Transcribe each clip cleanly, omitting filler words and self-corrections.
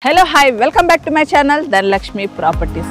Hello, hi, welcome back to my channel, Dhanalakshmi Properties.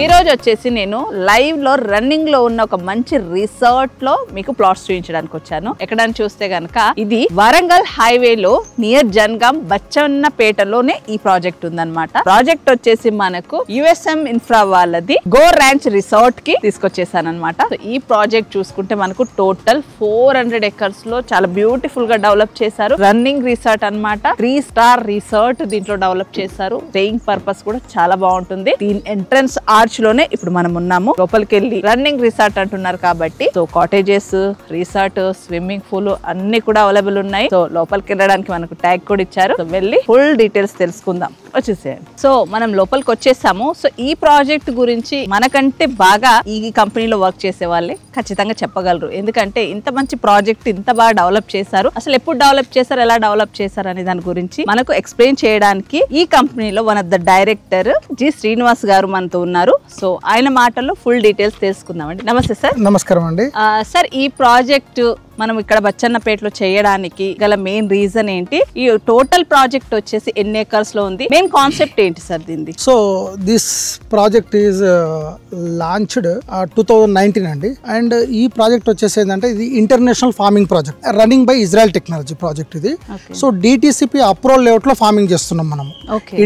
ఈ రోజు వచ్చేసి నేను లైవ్ లో రన్నింగ్ లో ఉన్న ఒక మంచి రిసార్ట్ లో మీకు ప్లాట్స్ చూపించడానికి వచ్చాను. ఎక్కడని చూస్తే గనక ఇది వరంగల్ హైవే లో నియర్ జన్గాం బచ్చన్నపేటలోనే ఈ ప్రాజెక్ట్ ఉందన్నమాట. ప్రాజెక్ట్ వచ్చేసి మనకు యుఎస్ఎం ఇన్ఫ్రా వాళ్ళది గో ర్యాంచ్ రిసార్ట్ కి తీసుకొచ్చేసాను అనమాట. ఈ ప్రాజెక్ట్ చూసుకుంటే మనకు టోటల్ 400 ఎకర్స్ లో చాలా బ్యూటిఫుల్ గా డెవలప్ చేశారు. రన్నింగ్ రిసార్ట్ అన్నమాట. 3 స్టార్ రిసార్ట్ దీంట్లో డెవలప్ చేశారు. స్టేయింగ్ పర్పస్ కూడా చాలా బాగుంటుంది. దీని ఎంట్రన్స్ ఆర్చ్ లోనే ఇప్పుడు మనం ఉన్నాము. లోపలికి వెళ్ళి రన్నింగ్ రిసార్ట్ అంటున్నారు కాబట్టి so cottages, resort, swimming pool అన్ని కూడా అవైలబుల్ ఉన్నాయి. సో లోపలికి వెళ్ళడానికి మనకు ట్యాగ్ కూడా ఇచ్చారు. సో వెళ్ళి ఫుల్ డీటెయిల్స్ తెలుసుకుందాం. వచ్చేసేయండి. సో మనం లోపలికి వచ్చేసాము. సో ఈ ప్రాజెక్ట్ గురించి మనకంటే బాగా ఈ కంపెనీలో వర్క్ చేసే వాళ్ళే ఖచ్చితంగా చెప్పగలరు. ఎందుకంటే ఇంత మంచి ప్రాజెక్ట్ ఇంత బాగా డెవలప్ చేశారు. అసలు ఎప్పుడు డెవలప్ చేశారు, ఎలా డెవలప్ చేశారు అనే దాని గురించి మనకు ఎక్స్ప్లెయిన్ చేయడానికి ఈ కంపెనీలో one of the director G Srinivas గారు మనతో ఉన్నారు. సో ఆయన మాటల్లో ఫుల్ డీటెయిల్స్ తెలుసుకుందామండి. నమస్తే సార్. నమస్కారం అండి. సార్, ఈ ప్రాజెక్ట్ మనం ఇక్కడ బచ్చన్నపేటలో చేయడానికి గల మెయిన్ రీజన్ ఏంటి? ఈ టోటల్ ప్రాజెక్ట్ వచ్చేసి ఎన్ని ఎకర్స్ లో ఉంది? మెయిన్ కాన్సెప్ట్ ఏంటి సార్ దీనిది? So this project is launched 2019 అండి. అండ్ ఈ ప్రాజెక్ట్ వచ్చేసి ఏంటంటే ఇది international farming project running by Israel technology project ఇది. సో డిటిసిపి అప్రూవల్ లేఅవుట్ లో ఫార్మింగ్ చేస్తున్నాం మనం.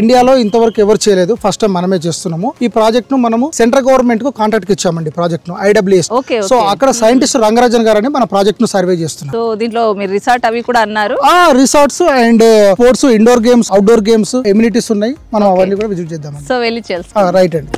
ఇండియాలో ఇంతవరకు ఎవరు చేయలేదు, ఫస్ట్ టైం మనమే చేస్తున్నాము. ఈ ప్రాజెక్ట్ ను మనము సెంట్రల్ గవర్నమెంట్ కు కాంట్రాక్ట్ ఇచ్చామండి. ప్రాజెక్ట్ ను IWS. సో అక్కడ సైంటిస్ట్ రంగరాజన్ గారని మన ప్రాజెక్ట్ ను సర్వే చేస్తున్నారు. సో దీంట్లో మీరు రిసార్ట్ అవి కూడా అన్నారు. Resorts and sports, indoor games, outdoor games, amenities ఉన్నాయి. మనం అవన్నీ కూడా విజిట్ చేద్దాం. సో వెళ్ళి చేస్తాం. రైట్ అండి.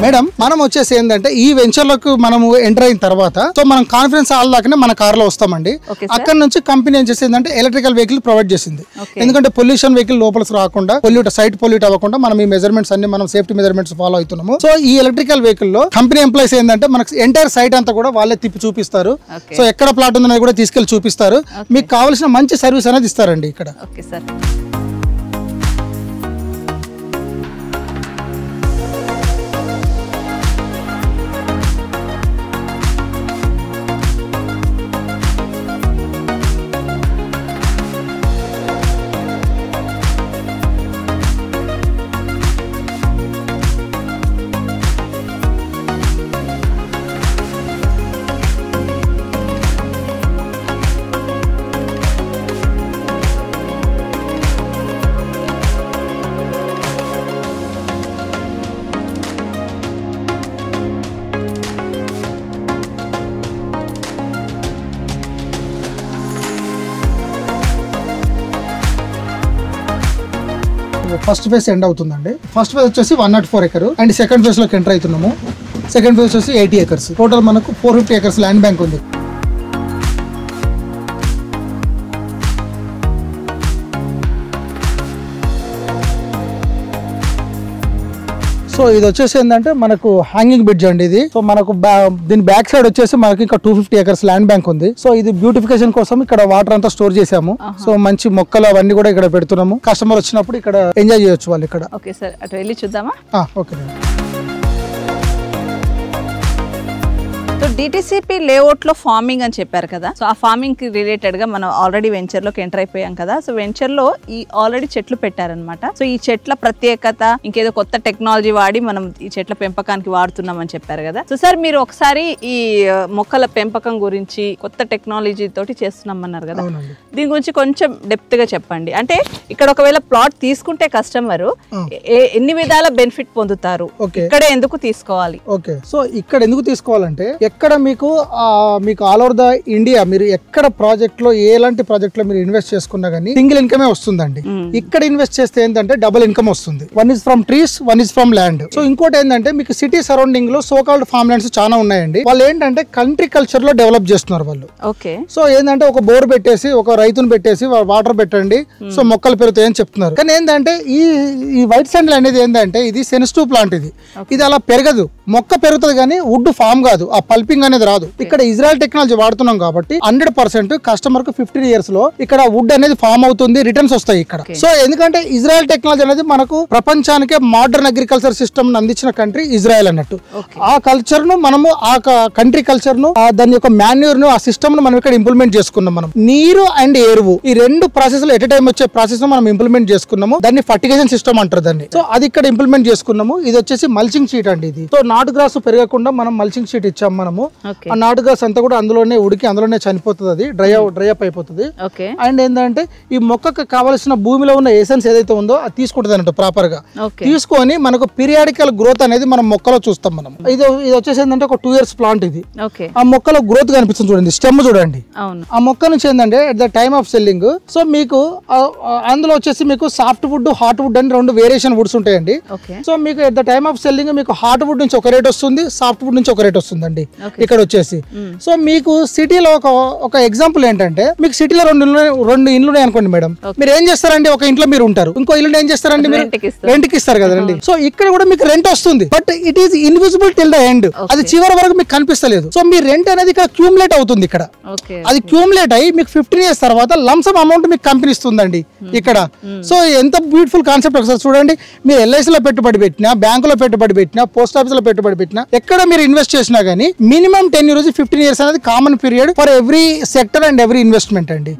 మేడం, మనం వచ్చేసి ఏంటంటే ఈ వెంచర్ లకు మనం ఎంటర్ అయిన తర్వాత సో మనం కాన్ఫరెన్స్ హాల్ దాకానే మన కార్ లో వస్తామండి. అక్కడ నుంచి కంపెనీ ఏం చేసేది అంటే ఎలక్ట్రికల్ వెహికల్ ప్రొవైడ్ చేసింది. ఎందుకంటే పొల్యూషన్ వెహికల్ లోపలికి రాకుండా, సైట్ పొల్యూట్ అవ్వకుండా మనం ఈ మెజర్మెంట్స్ అన్ని మనం సేఫ్టీ మెజర్మెంట్స్ ఫాలో అవుతున్నాము. సో ఈ ఎలక్ట్రికల్ వెహికల్ లో కంపెనీ ఎంప్లాయీస్ ఏంటంటే మనకు ఎంటైర్ సైట్ అంతా కూడా వాళ్ళే తిప్పి చూపిస్తారు. సో ఎక్కడ ప్లాట్ ఉందనేది కూడా తీసుకెళ్లి చూపిస్తారు. మీకు కావాల్సిన మంచి సర్వీస్ అనేది ఇస్తారండి ఇక్కడ. Okay sir. First phase end అవుతుందండి. ఫస్ట్ ఫేజ్ వచ్చేసి 104 ఎకర్ అండ్ సెకండ్ ఫేజ్ లోకి ఎంటర్ అవుతున్నాము. సెకండ్ ఫేజ్ వచ్చేసి 80 ఎకర్స్. టోటల్ మనకు 450 ఎకర్స్ ల్యాండ్ బ్యాంక్ ఉంది. సో ఇది వచ్చేసి ఏంటంటే మనకు హ్యాంగింగ్ బ్రిడ్జ్ అండి ఇది. సో మనకు దీని బ్యాక్ సైడ్ వచ్చేసి మనకి ఇంకా 250 ఎకర్స్ ల్యాండ్ బ్యాంక్ ఉంది. సో ఇది బ్యూటిఫికేషన్ కోసం ఇక్కడ వాటర్ అంతా స్టోర్ చేసాము. సో మంచి మొక్కలు అవన్నీ కూడా ఇక్కడ పెడుతున్నాము. కస్టమర్ వచ్చినప్పుడు ఇక్కడ ఎంజాయ్ చేయొచ్చు వాళ్ళు ఇక్కడ. ఓకే సార్, అటు వెళ్ళి చూద్దామా? ఓకే. సో డిటిసిపి లేఅవుట్ లో ఫార్మింగ్ అని చెప్పారు కదా. సో ఆ ఫార్మింగ్ కి రిలేటెడ్ గా మనం ఆల్రెడీ వెంచర్ లోకి ఎంటర్ అయిపోయాం కదా. సో వెంచర్ లో ఈ ఆల్రెడీ చెట్లు పెట్టారనమాట. సో ఈ చెట్ల ప్రత్యేకత, ఇంకేదో కొత్త టెక్నాలజీ వాడి మనం ఈ చెట్ల పెంపకానికి వాడుతున్నాం అని చెప్పారు కదా. సో సార్, మీరు ఒకసారి ఈ మొక్కల పెంపకం గురించి కొత్త టెక్నాలజీ తోటి చేస్తున్నాం అన్నారు కదా. దీని గురించి కొంచెం డెప్త్ గా చెప్పండి. అంటే ఇక్కడ ఒకవేళ ప్లాట్ తీసుకుంటే కస్టమర్ ఎన్ని విధాల బెనిఫిట్ పొందుతారు, ఇక్కడే ఎందుకు తీసుకోవాలి? ఓకే. సో ఇక్కడ ఎందుకు తీసుకోవాలంటే ఎక్కడ మీకు మీకు ఆల్ ఓవర్ ద ఇండియా మీరు ఎక్కడ ప్రాజెక్ట్ లో ఎలాంటి ప్రాజెక్ట్ లో మీరు ఇన్వెస్ట్ చేసుకున్నా గానీ సింగిల్ ఇన్కమే వస్తుందండి. ఇక్కడ ఇన్వెస్ట్ చేస్తే ఏంటంటే డబుల్ ఇన్కమ్ వస్తుంది. One is from trees, one is from land. So ఇంకోటి ఏంటంటే మీకు సిటీ సరౌండింగ్ లో సో కాల్డ్ ఫార్మ్ ల్యాండ్స్ చాలా ఉన్నాయండి. వాళ్ళు ఏంటంటే కంట్రీ కల్చర్ లో డెవలప్ చేస్తున్నారు వాళ్ళు. సో ఏంటంటే ఒక బోర్ పెట్టేసి ఒక రైతును పెట్టేసి వాటర్ పెట్టండి సో మొక్కలు పెరుగుతాయని చెప్తున్నారు. కానీ ఏంటంటే ఈ వైట్ శాండిల్ అనేది ఏంటంటే ఇది సెన్సిటివ్ ప్లాంట్. ఇది అలా పెరగదు, మొక్క పెరుగుతుంది కానీ వుడ్ ఫామ్ కాదు, ఆ పల్పింగ్ అనేది రాదు. ఇక్కడ ఇజ్రాయెల్ టెక్నాలజీ వాడుతున్నాం కాబట్టి 100% కస్టమర్ కు 15 years లో ఇక్కడ వుడ్ అనేది ఫామ్ అవుతుంది, రిటర్న్స్ వస్తాయి ఇక్కడ. సో ఎందుకంటే ఇజ్రాయెల్ టెక్నాలజీ అనేది మనకు ప్రపంచానికే మోడర్న్ అగ్రికల్చర్ సిస్టమ్ అందించిన కంట్రీ ఇజ్రాయెల్ అన్నట్టు. ఆ కల్చర్ ను మనము ఆ కంట్రీ కల్చర్ ను దాని యొక్క మాన్యూర్ ను ఆ సిస్టమ్ ను మనం ఇక్కడ ఇంప్లిమెంట్ చేసుకున్నాం. మనం నీరు అండ్ ఎరువు ఈ రెండు ప్రాసెస్ లో ఎట్ టైం వచ్చే ప్రాసెస్ ను మనం ఇంప్లిమెంట్ చేసుకున్నాము. దాన్ని ఫర్టిగేషన్ సిస్టమ్ అంటారు దాన్ని. సో అది ఇక్కడ ఇంప్లిమెంట్ చేసుకున్నాము. ఇది వచ్చేసి మల్చింగ్ షీట్ అండి. ఇది సో నాటు గ్రాస్ పెరగకుండా మనం మల్చింగ్ షీట్ ఇచ్చాము మనము. ఆ నాటు గ్రాస్ అంతా కూడా అందులోనే ఉడికి అందులోనే చనిపోతుంది, అది డ్రై అప్ అయిపోతుంది. అండ్ ఏంటంటే ఈ మొక్కకు కావాల్సిన భూమిలో ఉన్న ఎసెన్స్ ఏదైతే ఉందో అది తీసుకుంటుంది అన్నట్టు ప్రాపర్ గా తీసుకొని మనకు పీరియాడికల్ గ్రోత్ అనేది మనం మొక్కలో చూస్తాం. మనం ఇది వచ్చేసి ఏంటంటే ఒక 2 years ప్లాంట్. ఇది ఆ మొక్కలో గ్రోత్ కనిపిస్తుంది చూడండి, స్టెమ్ చూడండి. ఆ మొక్క నుంచి ఏంటంటే at the time of selling so మీకు అందులో వచ్చేసి మీకు సాఫ్ట్ వుడ్, హార్ట్ వుడ్ అని 2 వేరియేషన్ వుడ్స్ ఉంటాయండి. సో మీకు at the time of selling మీకు హార్ట్ వుడ్ నుంచి ఒక రేట్ వస్తుంది, సాఫ్ట్ వుడ్ నుంచి ఒక రేట్ వస్తుందండి ఇక్కడ వచ్చేసి. సో మీకు సిటీలో ఒక ఎగ్జాంపుల్ ఏంటంటే మీకు సిటీలో 2 ఇండ్లు ఉన్నాయి అనుకోండి మేడం. మీరు ఏం చేస్తారండి, ఒక ఇంట్లో మీరు ఉంటారు, ఇంకో ఇల్లు ఏం చేస్తారండి మీరు రెంట్కి ఇస్తారు కదండి. సో ఇక్కడ కూడా మీకు రెంట్ వస్తుంది, but it is invisible till the end. అది చివరి వరకు మీకు కనిపిస్తలేదు. సో మీ రెంట్ అనేది ఇక్కడ క్యూములేట్ అవుతుంది. ఇక్కడ అది క్యూములేట్ అయ్యి మీకు 15 years తర్వాత లంసమ్ అమౌంట్ మీకు కంపెనీ ఇస్తుందండి ఇక్కడ. సో ఎంత బ్యూటిఫుల్ కాన్సెప్ట్ ఒకసారి చూడండి. మీరు ఎల్ఐసి లో పెట్టుబడి పెట్టినా, బ్యాంకులో పెట్టుబడి పెట్టినా, పోస్ట్ ఆఫీస్ లో పెట్టుబడి పెట్టినా, ఎక్కడ మీరు ఇన్వెస్ట్ చేసినా గానీ మినిమం 10 years 15 years అనేది common period for every sector and every investment అండి.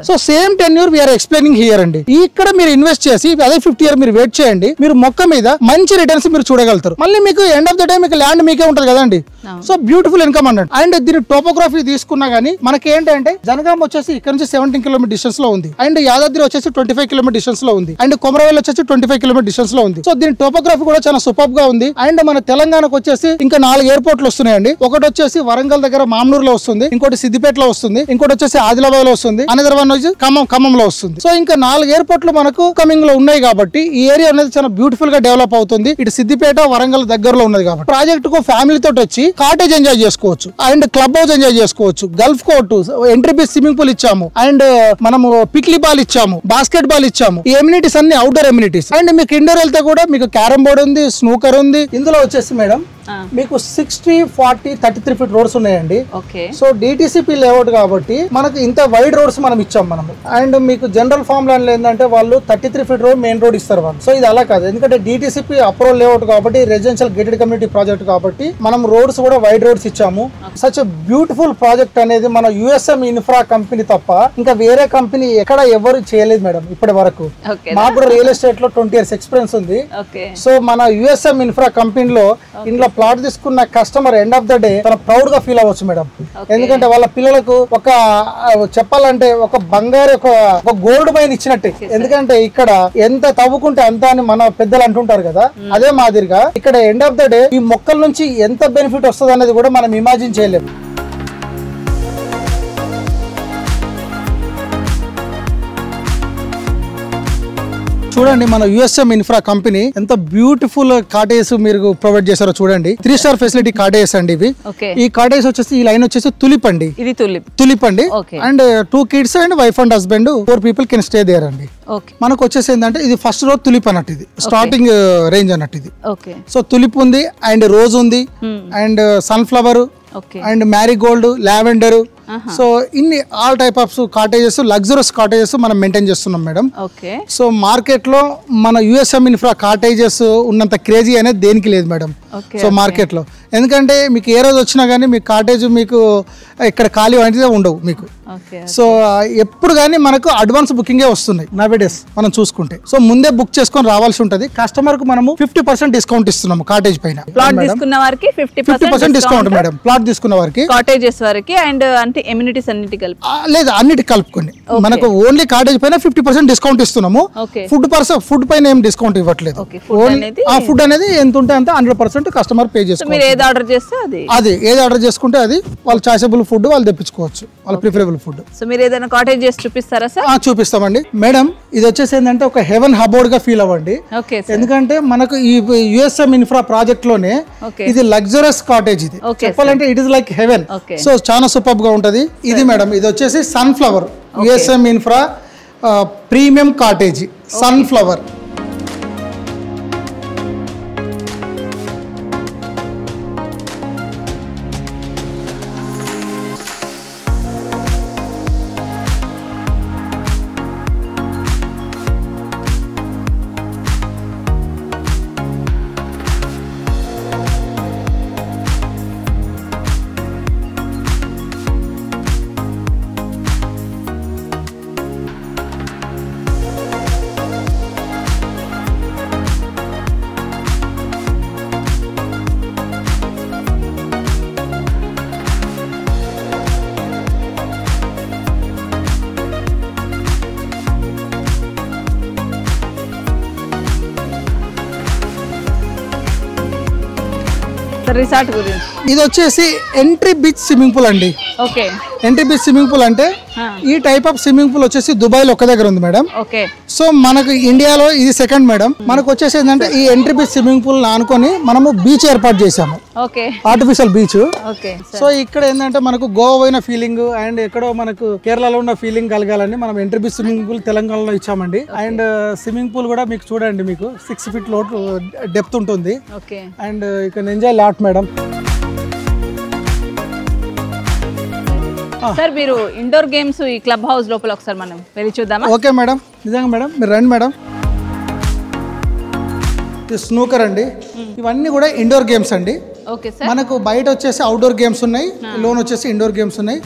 So same tenure we are explaining here అండి. ఇక్కడ మీరు ఇన్వెస్ట్ చేసి అదే 50 years మీరు వెయిట్ చేయండి, మీరు మొక్క మీద మంచి రిటర్న్స్ మీరు చూడగలుగుతారు. మళ్ళీ మీకు ఎండ్ ఆఫ్ ద డే మీకు ల్యాండ్ మీకే ఉంటుంది కదండి. సో బ్యూటిఫుల్ ఇన్కమ్ అన్నట్టు. అండ్ దీని టోపోగ్రఫీ తీసుకున్నా గానీ మనకి ఏంటంటే జనగాం వచ్చేసి ఇక్కడ నుంచి 17 km డిస్టెన్స్ లో ఉంది, అండ్ యాదాద్రి వచ్చేసి 25 km డిస్టెన్స్ లో ఉంది, అండ్ కొమరవెల్లి వచ్చేసి 25 km డిస్టెన్స్ లో ఉంది. సో దీని టోపోగ్రఫీ కూడా చాలా సూపర్ గా ఉంది. అండ్ మన తెలంగాణకు వచ్చేసి ఇంకా 4 ఎయిర్పోర్ట్లు వస్తున్నాయండి. ఒకటి వచ్చేసి వరంగల్ దగ్గర మామ్నూర్ లో వస్తుంది, ఇంకోటి సిద్దిపేటలో వస్తుంది, ఇంకోటి వచ్చేసి ఆదిలాబాద్ లో వస్తుంది, అనదర్ వన్ వచ్చి ఖమ్మంలో వస్తుంది. సో ఇంకా 4 ఎయిర్పోర్ట్లు మనకు కమింగ్ లో ఉన్నాయి కాబట్టి ఈ ఏరియా అనేది చాలా బ్యూటిఫుల్ గా డెవలప్ అవుతుంది. ఇటు సిద్దిపేట వరంగల్ దగ్గరలో ఉన్నది కాబట్టి ప్రాజెక్ట్ కు ఫ్యామిలీ తోటి వచ్చి కాటేజ్ ఎంజాయ్ చేసుకోవచ్చు, అండ్ క్లబ్ హౌస్ ఎంజాయ్ చేసుకోవచ్చు, Gulf court, entry beach swimming pool ఇచ్చాము, అండ్ మనము పిక్లీ బాల్ ఇచ్చాము, బాస్కెట్ బాల్ ఇచ్చాము. ఈ ఎమ్యూనిటీస్ అన్ని అవుట్డోర్ ఎమ్యూనిటీస్. అండ్ మీకు ఇండోర్ వెళ్తే కూడా మీకు క్యారమ్ బోర్డ్ ఉంది, స్నూకర్ ఉంది. ఇందులో వచ్చేసి మేడం మీకు 60, 40, 33 feet రోడ్స్ ఉన్నాయండి. సో డిటిసిపి లేఅవుట్ కాబట్టి మనకు ఇంత వైడ్ రోడ్స్ మనం ఇచ్చాం మనము. అండ్ మీకు జనరల్ ఫామ్ ల్యాండ్ ఏంటంటే వాళ్ళు 33 feet రోడ్ మెయిన్ రోడ్ ఇస్తారు వాళ్ళు. సో ఇది అలా కాదు, ఎందుకంటే డిటిసిపి అప్రూవల్ లేఅవుట్ కాబట్టి రెసిడెన్షియల్ గేటెడ్ కమ్యూనిటీ ప్రాజెక్ట్ కాబట్టి మనం రోడ్స్ కూడా వైడ్ రోడ్స్ ఇచ్చాము. సచ్ బ్యూటిఫుల్ ప్రాజెక్ట్ అనేది మన యుఎస్ఎం ఇన్ఫ్రా కంపెనీ తప్ప ఇంకా వేరే కంపెనీ ఎక్కడ ఎవరు చేయలేదు మేడం ఇప్పటి వరకు. మాకు కూడా రియల్ ఎస్టేట్ లో 20 years ఎక్స్పీరియన్స్ ఉంది. సో మన యుఎస్ఎం ఇన్ఫ్రా కంపెనీలో ఇంట్లో ప్లాట్ తీసుకున్న customer end of the day తన ప్రౌడ్ గా ఫీల్ అవ్వచ్చు మేడం. ఎందుకంటే వాళ్ళ పిల్లలకు ఒక చెప్పాలంటే ఒక బంగారు ఒక గోల్డ్ మైన్ ఇచ్చినట్టే. ఎందుకంటే ఇక్కడ ఎంత తవ్వుకుంటే అంత అని మన పెద్దలు అంటుంటారు కదా, అదే మాదిరిగా ఇక్కడ ఎండ్ ఆఫ్ ద డే ఈ మొక్కల నుంచి ఎంత బెనిఫిట్ వస్తుంది అనేది కూడా మనం ఇమాజిన్ చేయలేము. చూడండి మన యుఎస్ఎం ఇన్ఫ్రా కంపెనీ ఎంత బ్యూటిఫుల్ కాటేజ్ మీరు ప్రొవైడ్ చేశారో చూడండి. 3 star ఫెసిలిటీ కాటేజ్ అండి ఇవి. ఈ కాటేజ్ వచ్చేసి ఈ లైన్ వచ్చేసి తులిప్ అండి, ఇది తులిప్ అండి. And 2 kids and wife and husband 4 people can stay there అండి. మనకు వచ్చేసి ఏంటంటే ఇది ఫస్ట్ రో తులిప్ అన్నట్టు, ఇది స్టార్టింగ్ రేంజ్ అన్నట్టు ఇది. సో తులిప్ ఉంది, అండ్ రోజ్ ఉంది, and sunflower, and marigold, lavender. So ఇన్ని all type of cottages, luxurious cottages మనం మెయింటైన్ చేస్తున్నాం మేడం. సో మార్కెట్ లో మన యుఎస్ఎం ఇన్ఫ్రా కాటేజెస్ ఉన్నంత క్రేజీ అనేది దేనికి లేదు మేడం. సో మార్కెట్ లో ఎందుకంటే మీకు ఏ రోజు వచ్చినా గానీ మీకు కాటేజ్ మీకు ఇక్కడ ఖాళీ అనేది ఉండవు మీకు. సో ఎప్పుడు కానీ మనకు అడ్వాన్స్ బుకింగే వస్తున్నాయి నవేడేస్ మనం చూసుకుంటే. సో ముందే బుక్ చేసుకొని రావాల్సి ఉంటది. కస్టమర్ కు మనము 50% డిస్కౌంట్ ఇస్తున్నాము కాటేజ్ పైన. ప్లాట్ తీసుకున్న వారికి 50% డిస్కౌంట్ మేడం. ప్లాట్ తీసుకున్న వారికి, కాటేజెస్ వారికి, అండ్ అంటే ఎమ్యూనిటీస్ అన్నిటి కలిపి లేదు అన్నిటి కలుపుకొని మనకు ఓన్లీ కాటేజ్ పైన 50% డిస్కౌంట్ ఇస్తున్నాము. ఫుడ్ పైన ఏం డిస్కౌంట్ ఇవ్వట్లేదు. ఫుడ్ అనేది ఎంత ఉంటే అంత 100% కస్టమర్ పే చేసుకోవాలి. ఏది ఆర్డర్ చేస్తే అది ఏది ఆర్డర్ చేసుకుంటే అది వాళ్ళ చాయిసబుల్ ఫుడ్ వాళ్ళు తెప్పించుకోవచ్చు, వాళ్ళ ప్రిఫరబుల్ ఫుడ్. సో మీరు ఏదైనా కాటేజ్ చేసి చూపిస్తారా సార్? చూపిస్తామండి మేడం. ఇది వచ్చేసి ఏంటంటే ఒక హెవెన్ హబోర్డ్ గా ఫీల్ అవ్వండి. ఎందుకంటే మనకు ఈ యుఎస్ఎం ఇన్ఫ్రా ప్రాజెక్ట్ లోనే ఇది లగ్జరస్ కాటేజ్. ఇది చెప్పాలంటే it is like heaven. So చాలా సూపర్ గా ఉంటది ఇది మేడం. ఇది వచ్చేసి sunflower USM infra premium cottage sunflower. Resort గురించి ఇది వచ్చేసి ఎంట్రీ బీచ్ స్విమ్మింగ్ పూల్ అండి. Okay, entry beach swimming pool అంటే ఈ టైప్ ఆఫ్ స్విమ్మింగ్ పూల్ వచ్చేసి దుబాయ్ లో ఒక దగ్గర ఉంది మేడం. ఓకే, సో మనకు ఇండియాలో ఇది సెకండ్ మేడం. మనకు వచ్చేసి ఏంటంటే ఈ ఎంట్రీ బీచ్ స్విమ్మింగ్ పూల్ ఆనుకొని మనము బీచ్ ఏర్పాటు చేసాము, ఆర్టిఫిషియల్ బీచ్. సో ఇక్కడ ఏంటంటే మనకు గోవా పోయిన ఫీలింగ్ అండ్ ఎక్కడో మనకు కేరళలో ఉన్న ఫీలింగ్ కలగాలని మనం ఎంట్రీ బీచ్ స్విమ్మింగ్ పూల్ తెలంగాణలో ఇచ్చామండి. అండ్ స్విమ్మింగ్ పూల్ కూడా మీకు చూడండి, మీకు 6 feet లోటు డెప్త్ ఉంటుంది. And you can enjoy lot madam. Sir మీరు ఇండోర్ గేమ్స్ ఈ క్లబ్ హౌస్ లోపల ఒకసారి మనం వెళ్ళి చూద్దామా? ఓకే మేడం, నిజంగా మేడం మీరు రండి మేడం. స్నూకర్ అండి, ఇవన్నీ కూడా ఇండోర్ గేమ్స్ అండి. Okay sir. మనకు బయట వచ్చేసి అవుట్డోర్ గేమ్స్ ఉన్నాయి, లోన్ వచ్చేసి ఇండోర్ గేమ్స్ ఉన్నాయి.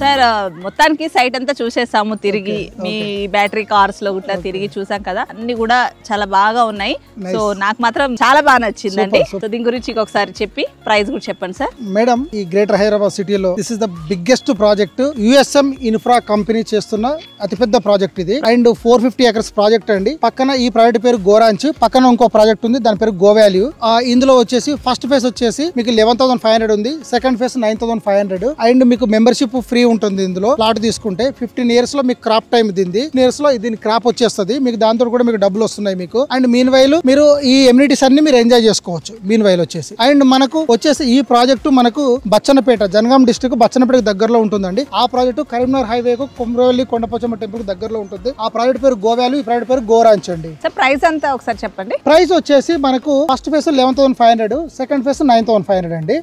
సార్ మొత్తానికి సైట్ అంతా చూసేసాము తిరిగి. మీ బ్యాటరీ కార్స్ లో ఇట్లా తిరిగి చూసాం కదా, అన్ని కూడా చాలా బాగా ఉన్నాయి. సో నాకు మాత్రం చాలా బాగా నచ్చిందండి. సో దీని గురించి ఒకసారి చెప్పి ప్రైస్ కూడా చెప్పండి సార్. మేడం, ఈ గ్రేటర్ హైదరాబాద్ సిటీలో this is the biggest project. USM infra company చేస్తున్న అతిపెద్ద ప్రాజెక్ట్ ఇది. అండ్ 450 acres ప్రాజెక్ట్ అండి. పక్కన ఈ ప్రాజెక్ట్ పేరు గోరాంచ్, పక్కన ఇంకో ప్రాజెక్ట్ ఉంది దాని పేరు గోవాల్యూ. ఇందులో వచ్చేసి ఫస్ట్ ఫేజ్ వచ్చేసి మీకు 11,500 ఉంది, సెకండ్ ఫేజ్ 9,500. అండ్ మీకు మెంబర్షిప్ ఫ్రీ ఉంటుంది. ఇందులో ప్లాట్ తీసుకుంటే 15 years లో మీకు క్రాప్ టైం దింది. 15 years లో దీని క్రాప్ వచ్చేస్తుంది మీకు. దాంతో కూడా మీకు డబ్బులు వస్తున్నాయి మీకు. అండ్ మీన్ వైల్ మీరు ఈ ఎమ్యూనిటీస్ అన్ని మీరు ఎంజాయ్ చేసుకోవచ్చు మీన్ వైల్ వచ్చేసి. అండ్ మనకు వచ్చేసి ఈ ప్రాజెక్టు మనకు బచ్చన్నపేట, జనగాం డిస్ట్రిక్ట్ బచ్చన్నపేట దగ్గరలో ఉంటుందండి. ఆ ప్రాజెక్టు కరీంనగర్ హైవేకు కొమరవెల్లి కొండపోచమ్మ టెంపుల్ దగ్గరలో ఉంటుంది. ఆ ప్రాజెక్ట్ పేరు గోవాల్యూ, ఈ ప్రాజెక్ట్ పేరు గోరాంచ్ అండి. ప్రైస్ అంతా ఒకసారి చెప్పండి. ప్రైస్ వచ్చేసి మనకు ఫస్ట్ ఫేజ్ 11,500, సెకండ్ ఫేజ్ 9,500 అండి.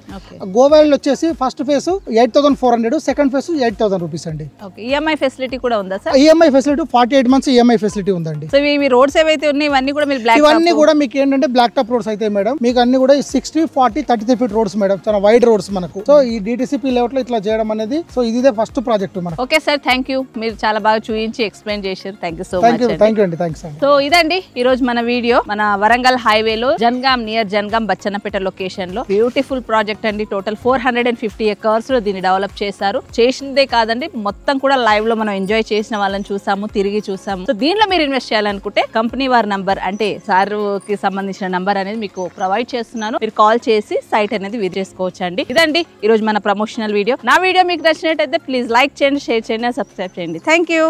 గోవాల్యూ వచ్చేసి first phase 8,400, second phase 8,000 rupees అండి. ఈఎంఐ ఫెసిలిటీ కూడా ఉందా sir? EMI facility 48 months EMI facility ఉందండి. సో ఇవి రోడ్స్ ఏవైతే ఉన్నాయి ఇవన్నీ కూడా మీరు బ్లాక్ ఇవన్నీ కూడా మీకు ఏంటంటే బ్లాక్ టాప్ రోడ్స్ అయితే మేడం. మీకు అన్ని కూడా 60, 40, 33 feet రోడ్స్ మేడం, చాలా వైడ్ రోడ్స్ మనకు. సో ఈ డిటిసిపి లేఅవుట్ లో ఇట్లా చేయడం అనేది సో ఇదే ఫస్ట్ ప్రాజెక్ట్ మనకు. Okay sir, thank you. మీరు చాలా బాగా చూపించి ఎక్స్ప్లెయిన్ చేశారు. Thank you so much. Thank you అండి. థ్యాంక్స్ అండి. సో ఇదండి ఈ రోజు మన వీడియో. మన వరంగల్ హైవేలో జనగాం నియర్ జనగాం బచ్చన్నపేట లొకేషన్ లో బ్యూటిఫుల్ ప్రాజెక్ట్ అండి. టోటల్ 450 acres లో దీన్ని డెవలప్ చేశారు. చేసిందే కాదండి, మొత్తం కూడా లైవ్ లో మనం ఎంజాయ్ చేసిన వాళ్ళని చూసాము, తిరిగి చూసాము. సో దీనిలో మీరు ఇన్వెస్ట్ చేయాలనుకుంటే కంపెనీ వారి నంబర్ అంటే సార్ కి సంబంధించిన నంబర్ అనేది మీకు ప్రొవైడ్ చేస్తున్నాను. మీరు కాల్ చేసి సైట్ అనేది విజిట్ చేసుకోవచ్చు అండి. ఇదండి ఈ రోజు మన ప్రమోషనల్ వీడియో. నా వీడియో మీకు నచ్చినట్టయితే ప్లీజ్ లైక్ చేయండి, షేర్ చేయండి, సబ్స్క్రైబ్ చేయండి. Thank you.